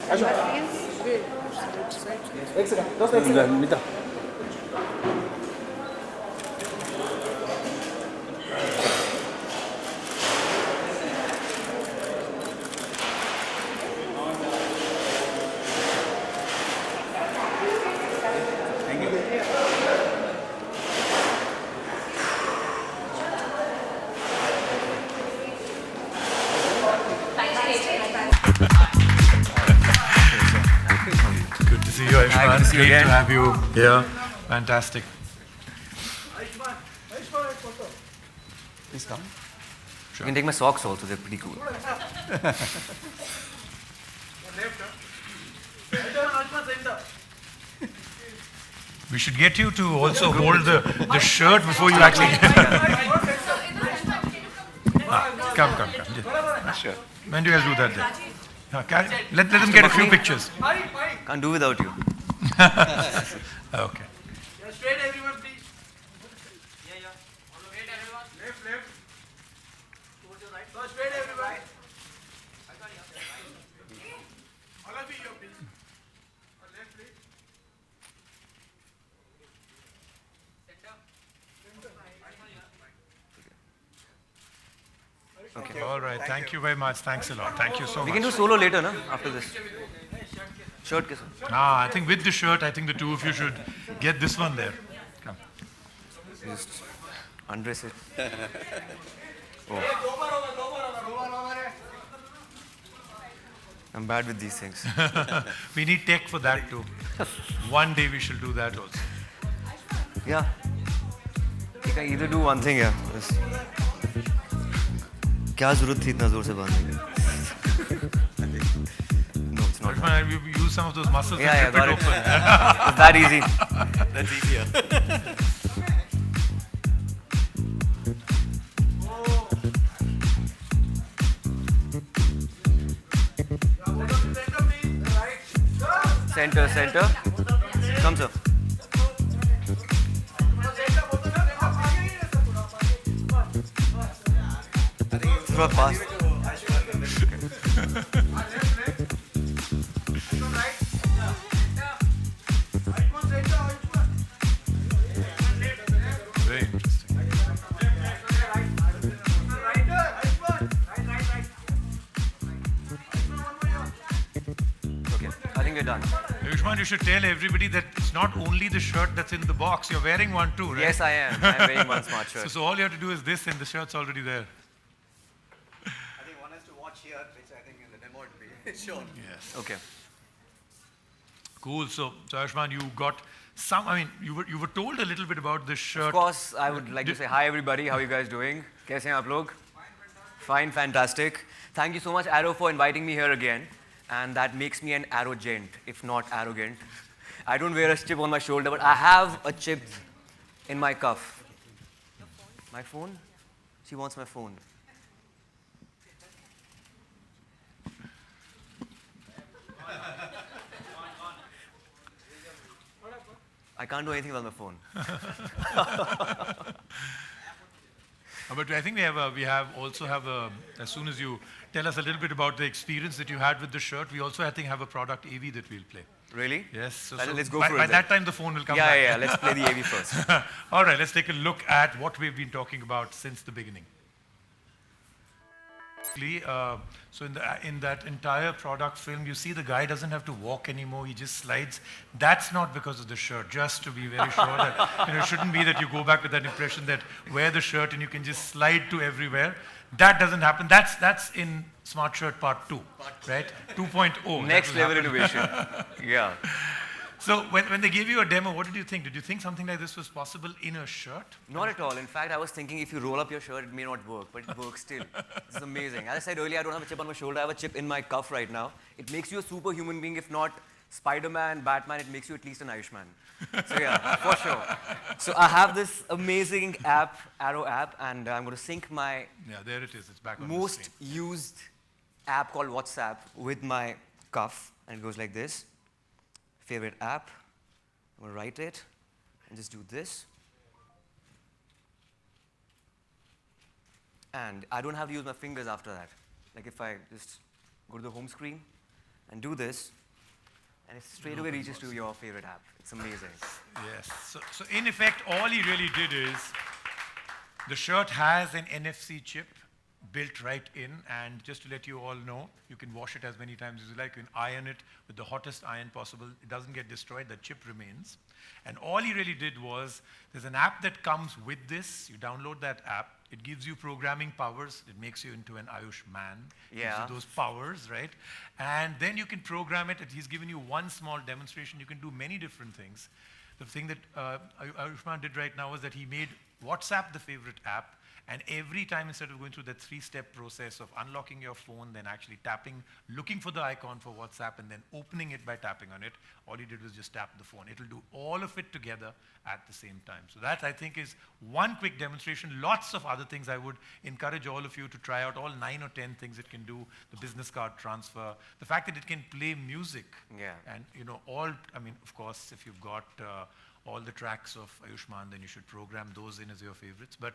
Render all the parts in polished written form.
एक सेकंड दोस्त एक second Mitra Good to see you, Ayushmann. Good to see you Great again. to have you here. Fantastic. Please come. You can take my socks also, they're pretty cool. We should get you to also hold the shirt before you actually. Come. Sure. When do you guys do that then? Let them get a few pictures. Can't do without you. Okay. Straight everyone please. Yeah. Straight everyone. Left. Towards your right. So straight everyone. All of you here please. Left please. Okay. All right. Thank you very much. Thanks a lot. Thank you so We much. can do solo later, no? After this. Shirt kiss. I think with the shirt, I think the two of you should get this one there. Come. Just undress it. I'm bad with these things. We need tech for that too. One day we shall do that also. Yeah. You can either do one thing, yeah. Just... क्या जरूरत थी इतना जोर से बांधने की? No, it's not. Ayushmann, you use some of those muscles Yeah, and rip got it it. open. It's that easy. That's easier. Center. Come, sir. Throw pass. Very interesting. Okay, I think we're done. Ayushmann, you should tell everybody that it's not only the shirt that's in the box. You're wearing one too, right? Yes, I am. I'm wearing one smart shirt. So all you have to do is this, and the shirt's already there. I think one has to watch here, which I think in the demo it will be shown. Yes. Okay. Cool. So Ayushmann, you got some. I mean, you were told a little bit about this shirt. Of course, I would like to say hi everybody. How are you guys doing? कैसे हैं आप लोग? Fine, fantastic. Thank you so much, Arrow, for inviting me here again. And that makes me an arrogant, if not arrogant. I don't wear a chip on my shoulder, but I have a chip in my cuff. My phone? She wants my phone. I can't do anything without my phone. But I think we also have as soon as you tell us a little bit about the experience that you had with the shirt, we also I think have a product AV that we'll play. Really? Yes. So, Let's go by, for it by then. that time the phone will come back. Yeah. Let's play the AV first. All right, let's take a look at what we've been talking about since the beginning. So in that entire product film, you see the guy doesn't have to walk anymore, he just slides. That's not because of the shirt, just to be very sure that it shouldn't be that you go back with that impression that wear the shirt and you can just slide to everywhere. That doesn't happen. That's in Smart Shirt Part 2, right? 2.0. Next level innovation. Yeah. So when they gave you a demo, what did you think? Did you think something like this was possible in a shirt? Not at all. In fact, I was thinking if you roll up your shirt, it may not work, but it works still. This is amazing. As I said earlier, I don't have a chip on my shoulder. I have a chip in my cuff right now. It makes you a superhuman being. If not Spider-Man, Batman, it makes you at least an Ayushmann. So yeah, for sure. So I have this amazing app, Arrow app, and I'm going to sync my there it is. It's back on most the screen. used app called WhatsApp with my cuff, and it goes like this. Favorite app. I'm going to write it and just do this. And I don't have to use my fingers after that. Like if I just go to the home screen, and do this, and it straight away reaches to your favorite app. It's amazing. Yes. So in effect, all he really did is, the shirt has an NFC chip built right in, and just to let you all know, you can wash it as many times as you like. You can iron it with the hottest iron possible. It doesn't get destroyed, the chip remains. And all he really did was, there's an app that comes with this. You download that app. It gives you programming powers. It makes you into an Ayushmann. Yeah. Gives you those powers, right? And then you can program it. He's given you one small demonstration. You can do many different things. The thing that Ayushmann did right now is that he made WhatsApp the favorite app, and every time, instead of going through that 3-step process of unlocking your phone, then actually tapping, looking for the icon for WhatsApp, and then opening it by tapping on it, all he did was just tap the phone. It'll do all of it together at the same time. So that, I think, is one quick demonstration. Lots of other things I would encourage all of you to try out, all 9 or 10 things it can do, the business card transfer, the fact that it can play music. Yeah. And, I mean, of course, if you've got all the tracks of Ayushmann, then you should program those in as your favorites. But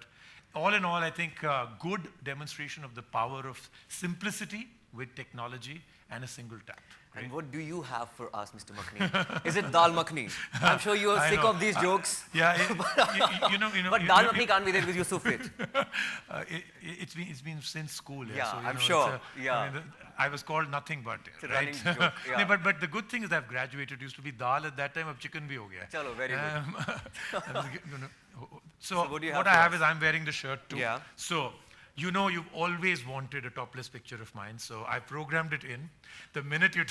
all in all, I think good demonstration of the power of simplicity with technology and a single tap. Right? And what do you have for us, Mr. Makhni? Is it dal makhni? I'm sure you are sick of these jokes. Yeah, But dal makhni can't be there because you're so fit. It's been since school. Yeah, so, I'm sure. I was called nothing but. It's a right? running joke, yeah. But the good thing is I've graduated. It used to be dal at that time. Ab chicken bhi ho gaya. Chalo, very good. So what do you what have I for have us? is I'm wearing the shirt too. Yeah. So, you've always wanted a topless picture of mine, so I programmed it in. The minute you...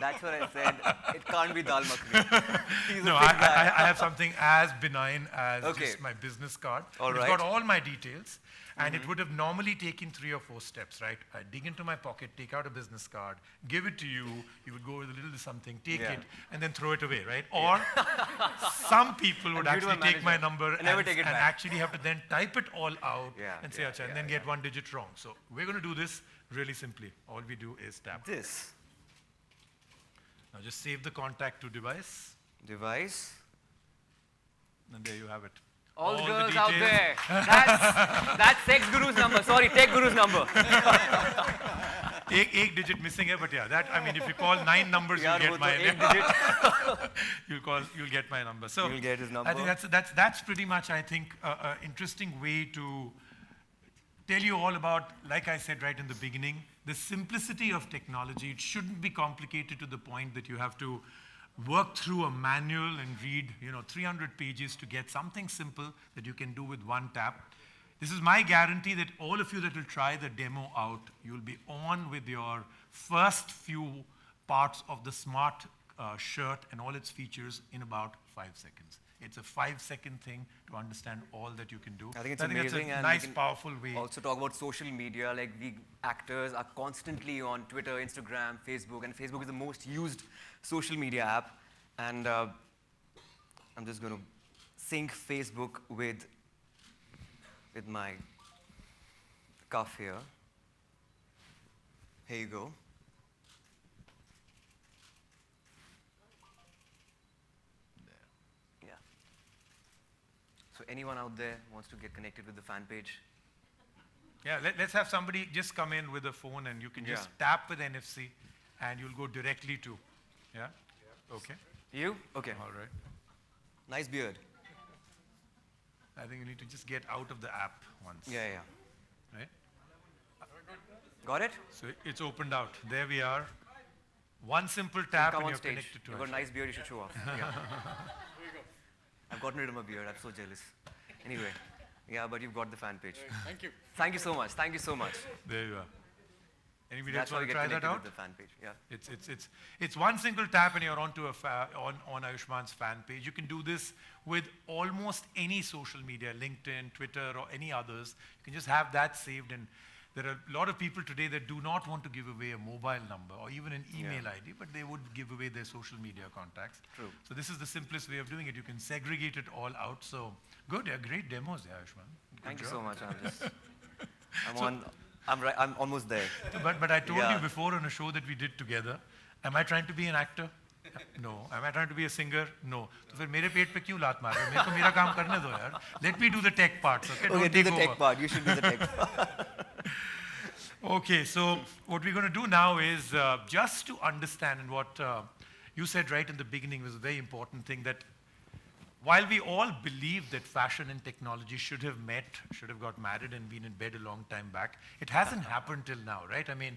That's what I said. It can't be dal makhni. He's No, a big guy. I have something as benign as Okay. just my business card. All It's right. got all my details, and it would have normally taken 3 or 4 steps, right? I dig into my pocket, take out a business card, give it to you. You would go with a little something, take Yeah. it, and then throw it away, right? Or some people would And give it to actually my take my manager number and never take it and back. actually have to then type it all out Yeah, and say, yeah, "Acha," and yeah, then get 1 digit wrong. So we're going to do this really simply. All we do is tap. This Now just save the contact to device, device. and there you have it. All the the girls out details. there. That's sex guru's number. Sorry, tech guru's number. एक digit missing है, but yeah, that, I mean, if you call 9 numbers, Yeah, you'll get my एक digit. you'll get my number. So You'll get his I think number. that's pretty much, I think, an interesting way to tell you all about, like I said right in the beginning, the simplicity of technology. It shouldn't be complicated to the point that you have to work through a manual and read, 300 pages to get something simple that you can do with one tap. This is my guarantee that all of you that will try the demo out, you'll be on with your first few parts of the smart shirt and all its features in about 5 seconds. It's a 5-second thing to understand all that you can do. I think it's that's amazing, a and nice, we can powerful way. Also talk about social media. Like, we actors are constantly on Twitter, Instagram, Facebook, and Facebook is the most used social media app. And I'm just going to sync Facebook with my cuff here. Here you go. Yeah. So anyone out there wants to get connected with the fan page? Yeah, let's have somebody just come in with a phone and you can just Yeah. tap with NFC and you'll go directly to, yeah? Okay, You? Okay. all right. Nice beard. I think you need to just get out of the app once, Yeah, yeah. right? Got it? So it's opened out. There we are. One simple tap Come and on you're stage. connected to You've it. got a nice beard, you should show off. Yeah. I've gotten rid of my beard, I'm so jealous. Anyway, yeah, but you've got the fan page. Thank you. Thank you so much, thank you so much. There you are. Anybody That's else how you want to get try that connected out? with the fan page, yeah. It's one single tap and you're onto on Ayushmann's fan page. You can do this with almost any social media, LinkedIn, Twitter, or any others. You can just have that saved, and there are a lot of people today that do not want to give away a mobile number or even an email ID, but they would give away their social media contacts. True. So this is the simplest way of doing it. You can segregate it all out. So good, yeah, great demos, yeah, Ayushmann. Good Thank you job. so much, I'm almost there. But I told Yeah. you before on a show that we did together, am I trying to be an actor? No. Am I trying to be a singer? No. तो फिर मेरे पेट पे क्यों लात मार रहे हो? मेरे को मेरा काम करने दो यार. Let me do the tech parts, okay? Okay, Don't do take the tech over. part, you should do the tech part. Okay, so what we're going to do now is just to understand, and what you said right in the beginning was a very important thing, that while we all believe that fashion and technology should have met, should have got married and been in bed a long time back, it hasn't happened till now, right? I mean,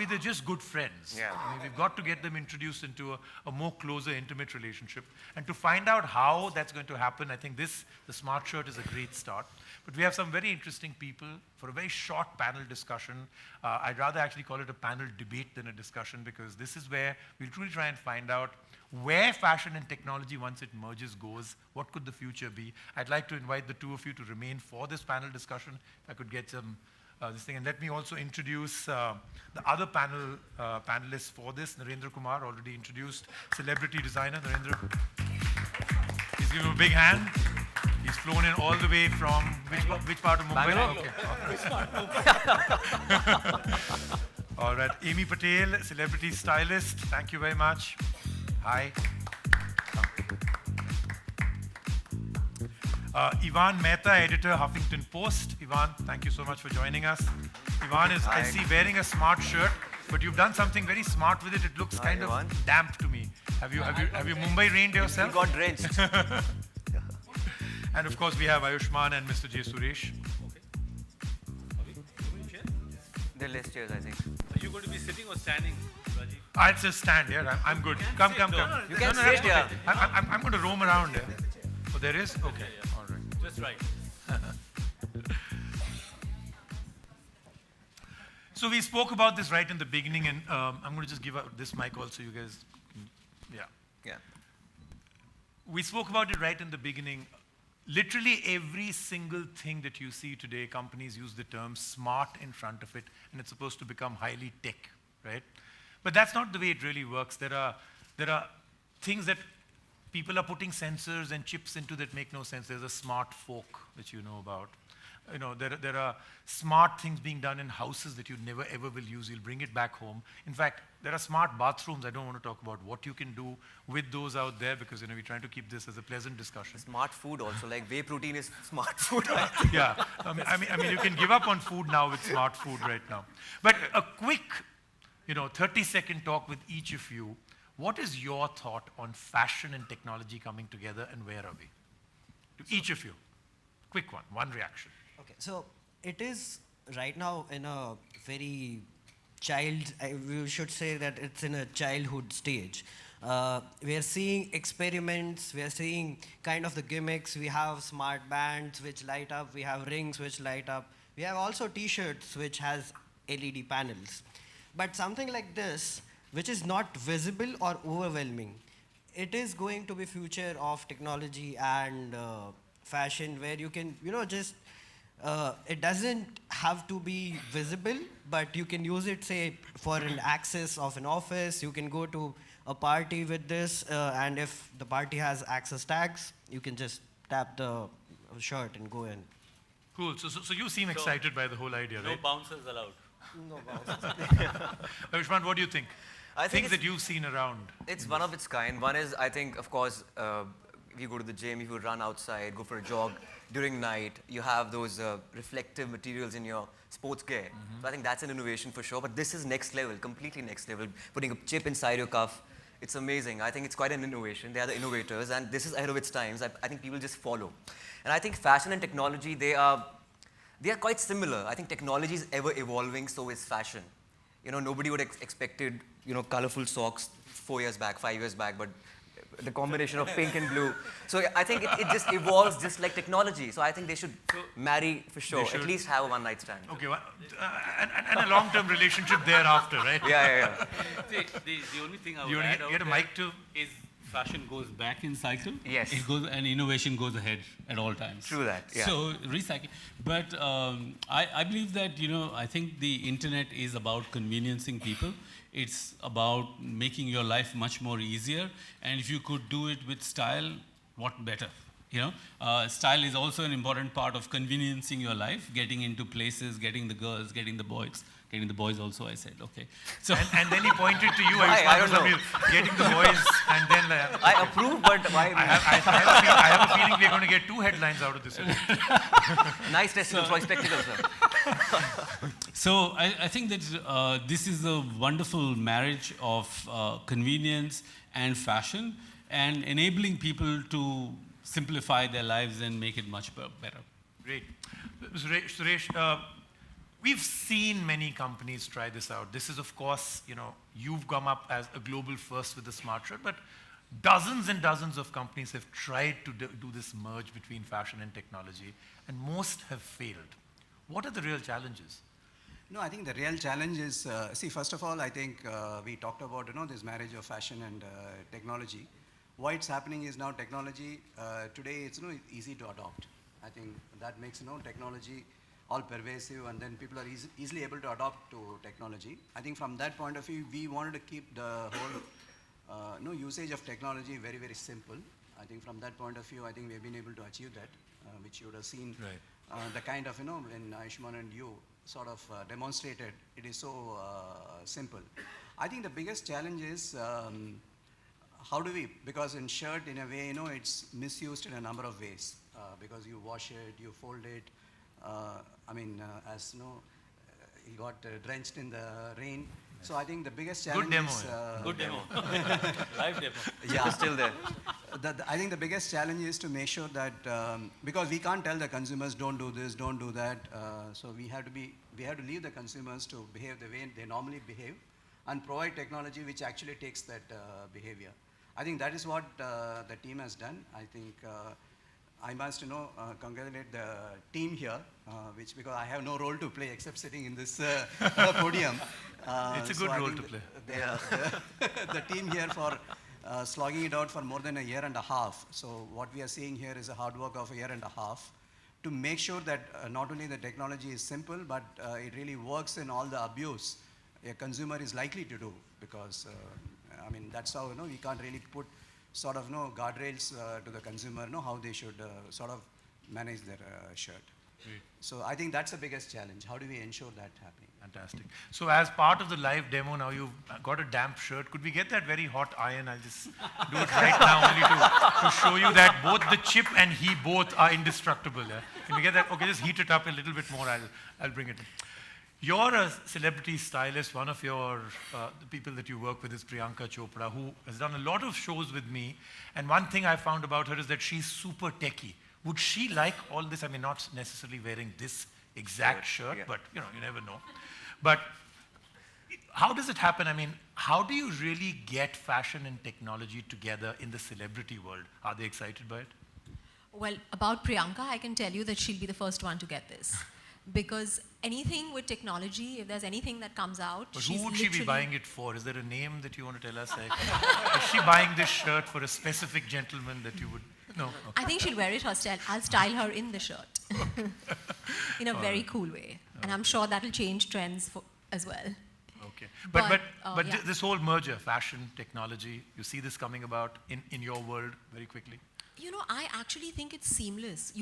they're just good friends. Yeah. I mean, we've got to get them introduced into a more closer, intimate relationship. And to find out how that's going to happen, I think the smart shirt is a great start. But we have some very interesting people for a very short panel discussion. I'd rather actually call it a panel debate than a discussion, because this is where we'll truly try and find out where fashion and technology, once it merges, goes. What could the future be? I'd like to invite the two of you to remain for this panel discussion. If I could get some this thing. And let me also introduce the other panelists for this. Narendra Kumar, already introduced, celebrity designer. Narendra, please give him a big hand. He's flown in all the way from which part of Mumbai? Okay. All right. Amy Patel, celebrity stylist. Thank you very much. Hi. Ivan Mehta, editor, Huffington Post. Ivan, thank you so much for joining us. Ivan is, I see, wearing a smart shirt, but you've done something very smart with it. It looks kind of damp to me. Have you Mumbai rained yourself? You got drenched. And of course, we have Ayushmann and Mr. J. Suresh. They're less chairs, I think. Are you going to be sitting or standing, Rajiv? I'll just stand here. I'm good. Come. You can sit here. I'm going to roam around here. Oh, there is? Okay. All right. Just right. So we spoke about this right in the beginning, and I'm going to just give out this mic also, you guys. Yeah. We spoke about it right in the beginning. Literally every single thing that you see today, companies use the term smart in front of it, and it's supposed to become highly tech, right? But that's not the way it really works. There are things that people are putting sensors and chips into that make no sense. There's a smart fork that you know about. You know, there are smart things being done in houses that you never ever will use. You'll bring it back home. In fact, there are smart bathrooms. I don't want to talk about what you can do with those out there, because we're trying to keep this as a pleasant discussion. Smart food also, like whey protein is smart food. Yeah, I mean, you can give up on food now with smart food right now. But a quick, 30-second talk with each of you. What is your thought on fashion and technology coming together, and where are we? To each of you, quick one reaction. Okay, so it is right now in a very we should say that it's in a childhood stage. We are seeing experiments, we are seeing kind of the gimmicks. We have smart bands which light up, we have rings which light up. We have also t-shirts which has LED panels. But something like this, which is not visible or overwhelming, it is going to be future of technology and fashion, where you can, it doesn't have to be visible, but you can use it, say, for an access of an office. You can go to a party with this, and if the party has access tags, you can just tap the shirt and go in. Cool. So you seem excited by the whole idea, right? No bouncers allowed. No bounce. Ayushmann, what do you think? I think Things that you've seen around. it's one of its kind. One is, I think, of course, if you go to the gym, if you run outside, go for a jog during night, you have those reflective materials in your sports gear. So I think that's an innovation for sure. But this is next level, completely next level. Putting a chip inside your cuff, it's amazing. I think it's quite an innovation. They are the innovators, and this is ahead of its times. I think people just follow. And I think fashion and technology, they are quite similar. I think technology is ever evolving, so is fashion. Nobody would expected, colorful socks 4 years back, 5 years back, but the combination of pink and blue. So I think it just evolves just like technology. So I think they should marry for sure, at least have a one-night stand. Okay, and a long-term relationship thereafter, right? Yeah. The only thing I would You add get a mic too? is fashion goes back in cycle. Yes. It goes, and innovation goes ahead at all times. True that, yeah. So recycling. But I believe that, I think the internet is about conveniencing people. It's about making your life much more easier. And if you could do it with style, what better? Style is also an important part of conveniencing your life, getting into places, getting the girls, getting the boys. Getting the boys also, I said, okay. So And then he pointed to you, Why? I don't know. getting the boys, and then... I approve, but why? I have a feeling we're going to get 2 headlines out of this. Nice testing for spectacles, sir. So I think that this is a wonderful marriage of convenience and fashion, and enabling people to simplify their lives and make it much better. Great. Suresh, we've seen many companies try this out. This is, of course, you've come up as a global first with the smart shirt, but dozens and dozens of companies have tried to do this merge between fashion and technology, and most have failed. What are the real challenges? No, I think the real challenge is, see, first of all, I think we talked about, this marriage of fashion and technology. Why it's happening is now technology, today it's easy to adopt. I think that makes technology all pervasive, and then people are easily able to adopt to technology. I think from that point of view, we wanted to keep the whole usage of technology very, very simple. I think from that point of view, I think we've been able to achieve that, which you would have seen. Right. The kind of, when Ayushmann and you sort of demonstrated, it is so simple. I think the biggest challenge is how do we, because in shirt, in a way, it's misused in a number of ways, because you wash it, you fold it. As he got drenched in the rain. So I think the biggest challenge is... Good demo. Live demo. Yeah. Still there. I think the biggest challenge is to make sure that, because we can't tell the consumers, don't do this, don't do that. So we have to leave the consumers to behave the way they normally behave, and provide technology which actually takes that behavior. I think that is what the team has done. I think I must, congratulate the team here, because I have no role to play except sitting in this podium. It's a good role to play. The team here for slogging it out for more than a year and a half. So what we are seeing here is a hard work of a year and a half to make sure that not only the technology is simple, but it really works in all the abuse a consumer is likely to do, because that's how we can't really put sort of guardrails to the consumer, how they should sort of manage their shirt. Great. So I think that's the biggest challenge. How do we ensure that happening? Fantastic. So as part of the live demo, now you've got a damp shirt. Could we get that very hot iron? I'll just do it right now only to show you that both the chip and he both are indestructible. Yeah? Can we get that? Okay, just heat it up a little bit more. I'll bring it in. You're a celebrity stylist. One of your the people that you work with is Priyanka Chopra, who has done a lot of shows with me. And one thing I found about her is that she's super techie. Would she like all this? Not necessarily wearing this exact shirt, but you never know. But how does it happen? How do you really get fashion and technology together in the celebrity world? Are they excited by it? Well, about Priyanka, I can tell you that she'll be the first one to get this. Because anything with technology, if there's anything that comes out, but who would she be buying it for? Is there a name that you want to tell us? Is she buying this shirt for a specific gentleman that you would... No. Okay. I think she'll wear it herself. I'll style her in the shirt in a very cool way. And I'm sure that'll change trends as well. Okay. But yeah. This whole merger, fashion, technology, you see this coming about in your world very quickly? I actually think it's seamless.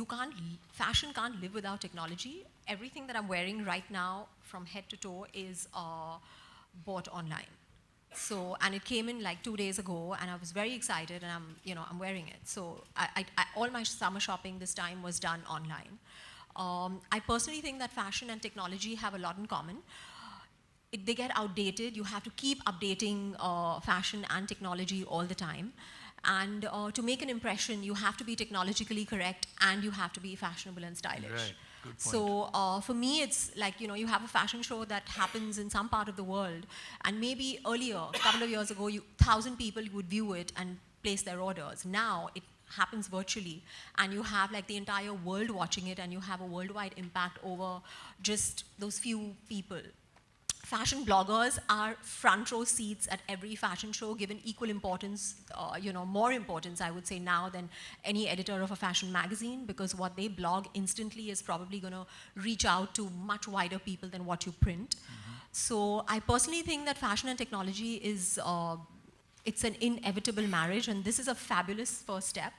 Fashion can't live without technology. Everything that I'm wearing right now from head to toe is bought online. So, and it came in like 2 days ago, and I was very excited, and I'm wearing it. So all my summer shopping this time was done online. I personally think that fashion and technology have a lot in common. They get outdated. You have to keep updating fashion and technology all the time. And to make an impression, you have to be technologically correct, and you have to be fashionable and stylish. Right. Good point. So for me, it's like, you have a fashion show that happens in some part of the world, and maybe earlier, a couple of years ago, 1,000 people would view it and place their orders. Now it happens virtually, and you have like the entire world watching it, and you have a worldwide impact over just those few people. Fashion bloggers are front row seats at every fashion show, given equal importance, more importance, I would say, now than any editor of a fashion magazine, because what they blog instantly is probably going to reach out to much wider people than what you print. Mm-hmm. So I personally think that fashion and technology is, it's an inevitable marriage, and this is a fabulous first step,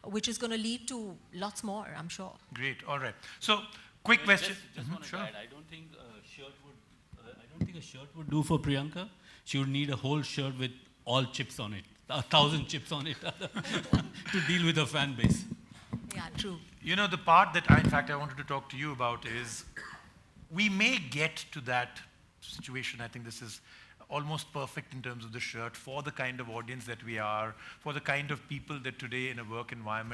which is going to lead to lots more, I'm sure. Great, all right. So, quick question. Just want to sure. add, I don't think a shirt would do for Priyanka. She would need a whole shirt with all chips on it, 1,000 chips on it, to deal with her fan base. Yeah, true. The part that I wanted to talk to you about is we may get to that situation. I think this is almost perfect in terms of the shirt for the kind of audience that we are, for the kind of people that today in a work environment